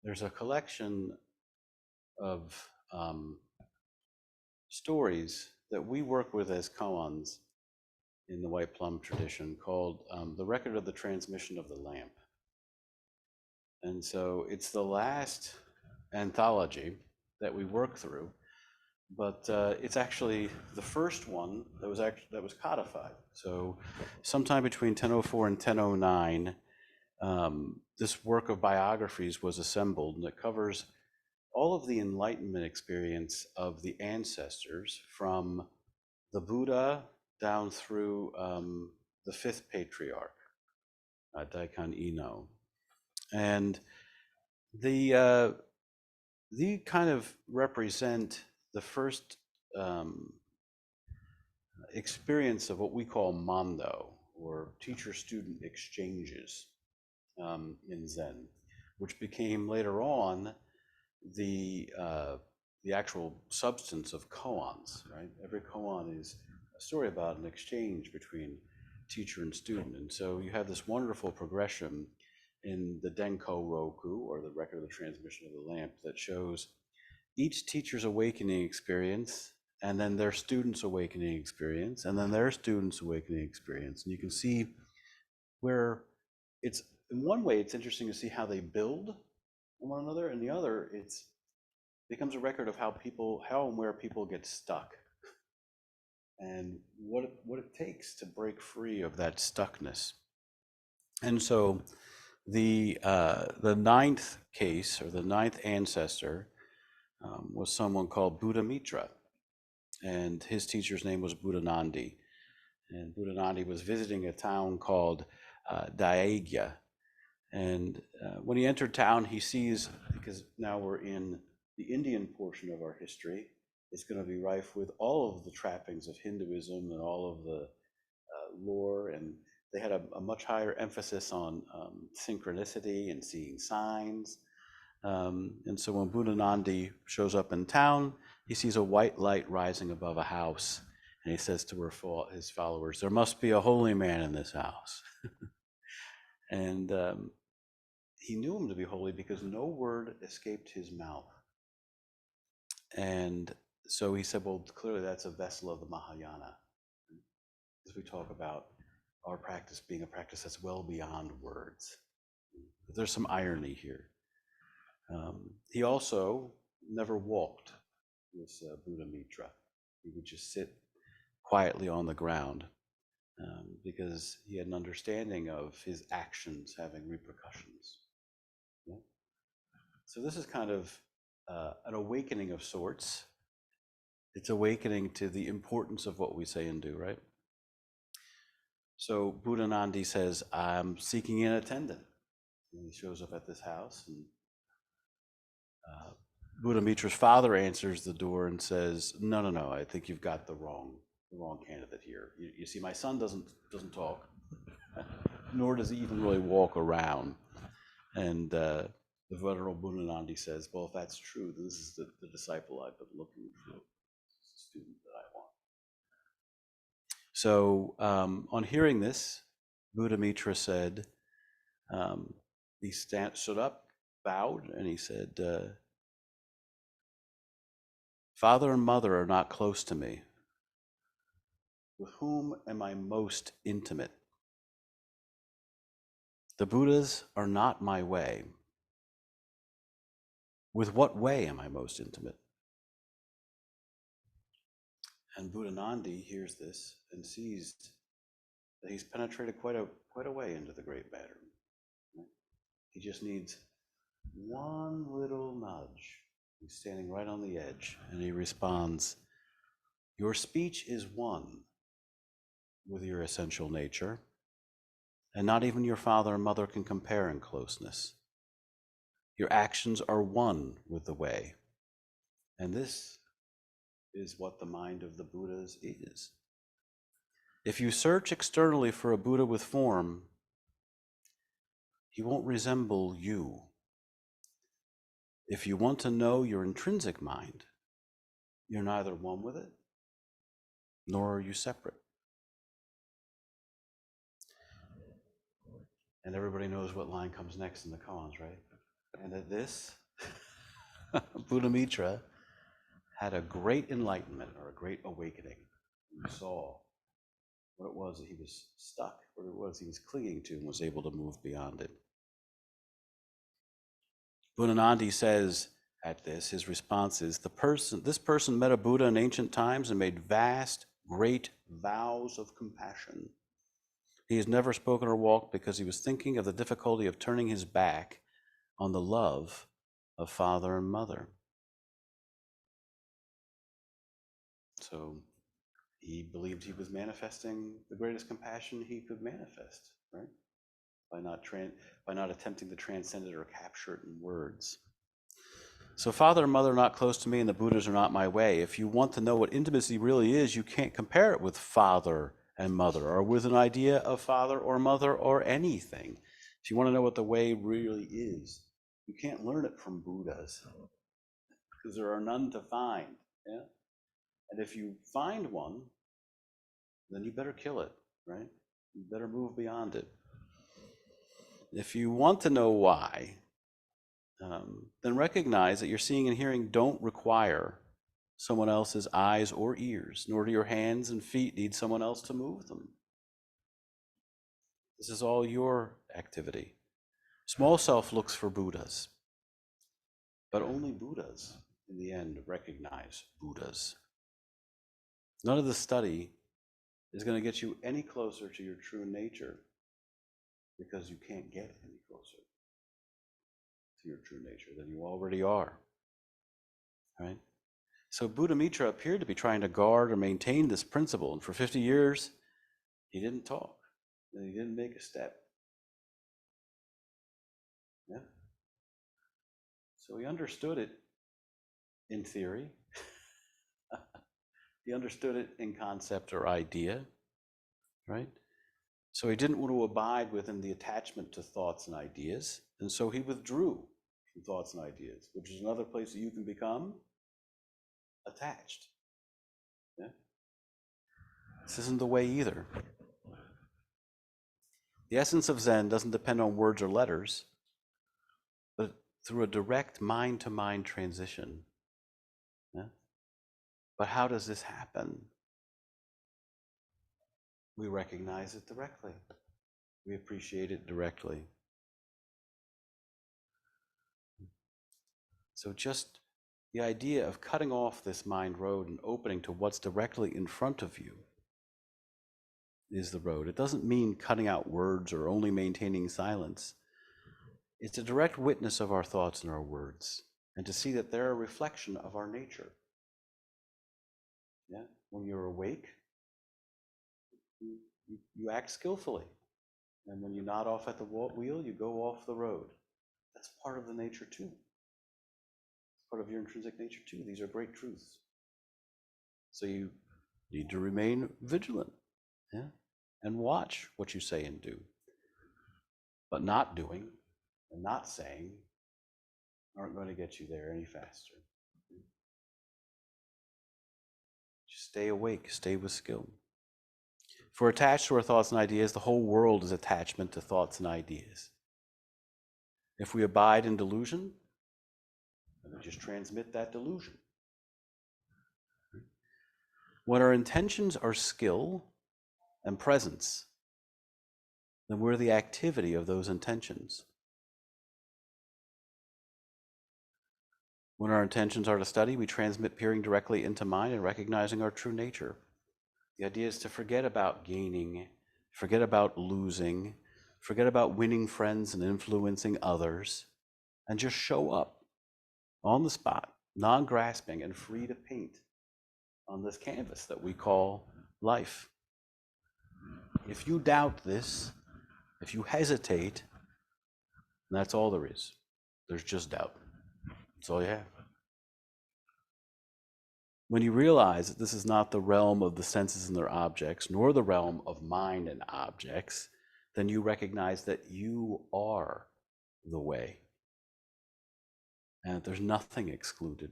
there's a collection of stories that we work with as koans in the White Plum tradition called The Record of the Transmission of the Lamp. And so it's the last anthology that we work through, but it's actually the first one that was codified. So sometime between 1004 and 1009, this work of biographies was assembled, and it covers all of the enlightenment experience of the ancestors from the Buddha down through the fifth patriarch, Daikon Ino. And the kind of represent the first experience of what we call Mando, or teacher-student exchanges in Zen, which became later on the actual substance of koans, right? Every koan is a story about an exchange between teacher and student. And so you have this wonderful progression in the Denkoroku, or the record of the transmission of the lamp, that shows each teacher's awakening experience, and then their students' awakening experience, and then their students' awakening experience. And you can see where it's, in one way, it's interesting to see how they build on one another, and the other, it's becomes a record of how and where people get stuck, and what it takes to break free of that stuckness. And so the ninth case, or the ninth ancestor, was someone called Buddhamitra, and his teacher's name was Buddhanandi. And Buddhanandi was visiting a town called Daegya. And when he entered town, he sees, because now we're in the Indian portion of our history, it's going to be rife with all of the trappings of Hinduism and all of the lore, and they had a much higher emphasis on synchronicity and seeing signs. And so when Buddhanandi shows up in town, he sees a white light rising above a house, and he says to his followers, "There must be a holy man in this house." And he knew him to be holy because no word escaped his mouth. And so he said, well, clearly that's a vessel of the Mahayana. As we talk about our practice being a practice that's well beyond words. But there's some irony here. He also never walked, this Buddhamitra. He would just sit quietly on the ground because he had an understanding of his actions having repercussions. Yeah? So this is kind of an awakening of sorts. It's awakening to the importance of what we say and do, right? So Buddhanandi says, "I'm seeking an attendant." And he shows up at this house, and Buddhamitra's father answers the door and says, "No, I think you've got the wrong candidate here. You see, my son doesn't talk, nor does he even really walk around." And the Venerable Buddhanandi says, "Well, if that's true, then this is the disciple I've been looking for, the student that I want." So on hearing this, Buddhamitra said, he stood up, bowed, and he said, "Father and mother are not close to me. With whom am I most intimate? The Buddhas are not my way. With what way am I most intimate?" And Buddhanandi hears this and sees that he's penetrated quite a way into the great matter. He just needs one little nudge. He's standing right on the edge, and he responds, "Your speech is one with your essential nature, and not even your father and mother can compare in closeness. Your actions are one with the way, and this is what the mind of the Buddhas is. If you search externally for a Buddha with form, he won't resemble you. If you want to know your intrinsic mind, you're neither one with it, nor are you separate." And everybody knows what line comes next in the koans, right? And at this, Buddhamitra had a great enlightenment or a great awakening. He saw what it was that he was stuck, what it was he was clinging to, and was able to move beyond it. Buddhanandi says at this, his response is, this person met a Buddha in ancient times and made vast, great vows of compassion. He has never spoken or walked because he was thinking of the difficulty of turning his back on the love of father and mother. So he believed he was manifesting the greatest compassion he could manifest, right? By not attempting to transcend it or capture it in words. So father and mother are not close to me, and the Buddhas are not my way. If you want to know what intimacy really is, you can't compare it with father and mother, or with an idea of father or mother or anything. If you want to know what the way really is, you can't learn it from Buddhas, because there are none to find. Yeah? And if you find one, then you better kill it, right? You better move beyond it. If you want to know why, then recognize that your seeing and hearing don't require someone else's eyes or ears, nor do your hands and feet need someone else to move them. This is all your activity. Small self looks for Buddhas, but only Buddhas, in the end, recognize Buddhas. None of the study is going to get you any closer to your true nature, because you can't get any closer to your true nature than you already are. Right? So Buddhamitra appeared to be trying to guard or maintain this principle, and for 50 years, he didn't talk, and he didn't make a step. Yeah. So he understood it in theory. He understood it in concept or idea, right? So he didn't want to abide within the attachment to thoughts and ideas, and so he withdrew from thoughts and ideas, which is another place that you can become attached. Yeah? This isn't the way either. The essence of Zen doesn't depend on words or letters, but through a direct mind-to-mind transition. Yeah? But how does this happen? We recognize it directly. We appreciate it directly. So just the idea of cutting off this mind road and opening to what's directly in front of you is the road. It doesn't mean cutting out words or only maintaining silence. It's a direct witness of our thoughts and our words, and to see that they're a reflection of our nature. Yeah? When you're awake, you act skillfully. And when you nod off at the wheel, you go off the road. That's part of the nature too. It's part of your intrinsic nature too. These are great truths. So you need to remain vigilant, yeah? And watch what you say and do. But not doing and not saying aren't going to get you there any faster. Just stay awake, stay with skill. If we're attached to our thoughts and ideas, the whole world is attachment to thoughts and ideas. If we abide in delusion, then we just transmit that delusion. When our intentions are skill and presence, then we're the activity of those intentions. When our intentions are to study, we transmit peering directly into mind and recognizing our true nature. The idea is to forget about gaining, forget about losing, forget about winning friends and influencing others, and just show up on the spot, non-grasping and free to paint on this canvas that we call life. If you doubt this, if you hesitate, that's all there is. There's just doubt. That's all you have. When you realize that this is not the realm of the senses and their objects, nor the realm of mind and objects, then you recognize that you are the way, and that there's nothing excluded.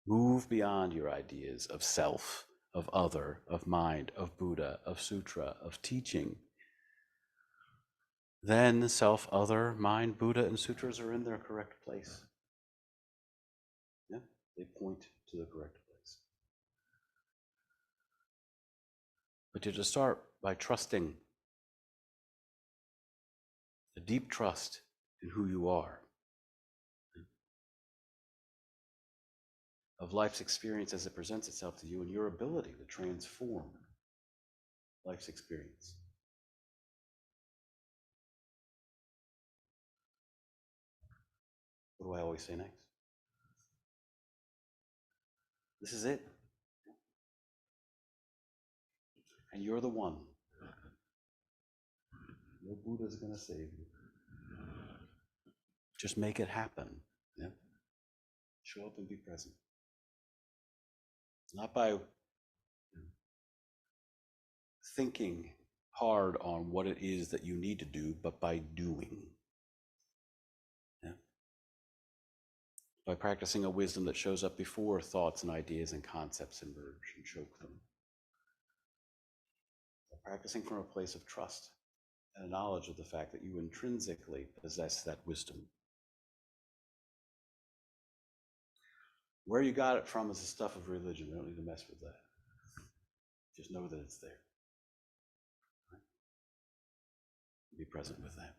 Move beyond your ideas of self, of other, of mind, of Buddha, of sutra, of teaching. then self, other, mind, Buddha, and sutras are in their correct place. Yeah, they point to the correct place. But you just start by trusting, a deep trust in who you are, of life's experience as it presents itself to you, and your ability to transform life's experience. What do I always say next? This is it. And you're the one. No Buddha's going to save you. Just make it happen. Yeah? Show up and be present. Not by thinking hard on what it is that you need to do, but by doing. Yeah? By practicing a wisdom that shows up before thoughts and ideas and concepts emerge and choke them. By practicing from a place of trust and a knowledge of the fact that you intrinsically possess that wisdom. Where you got it from is the stuff of religion. We don't need to mess with that. Just know that it's there. Right? Be present with that.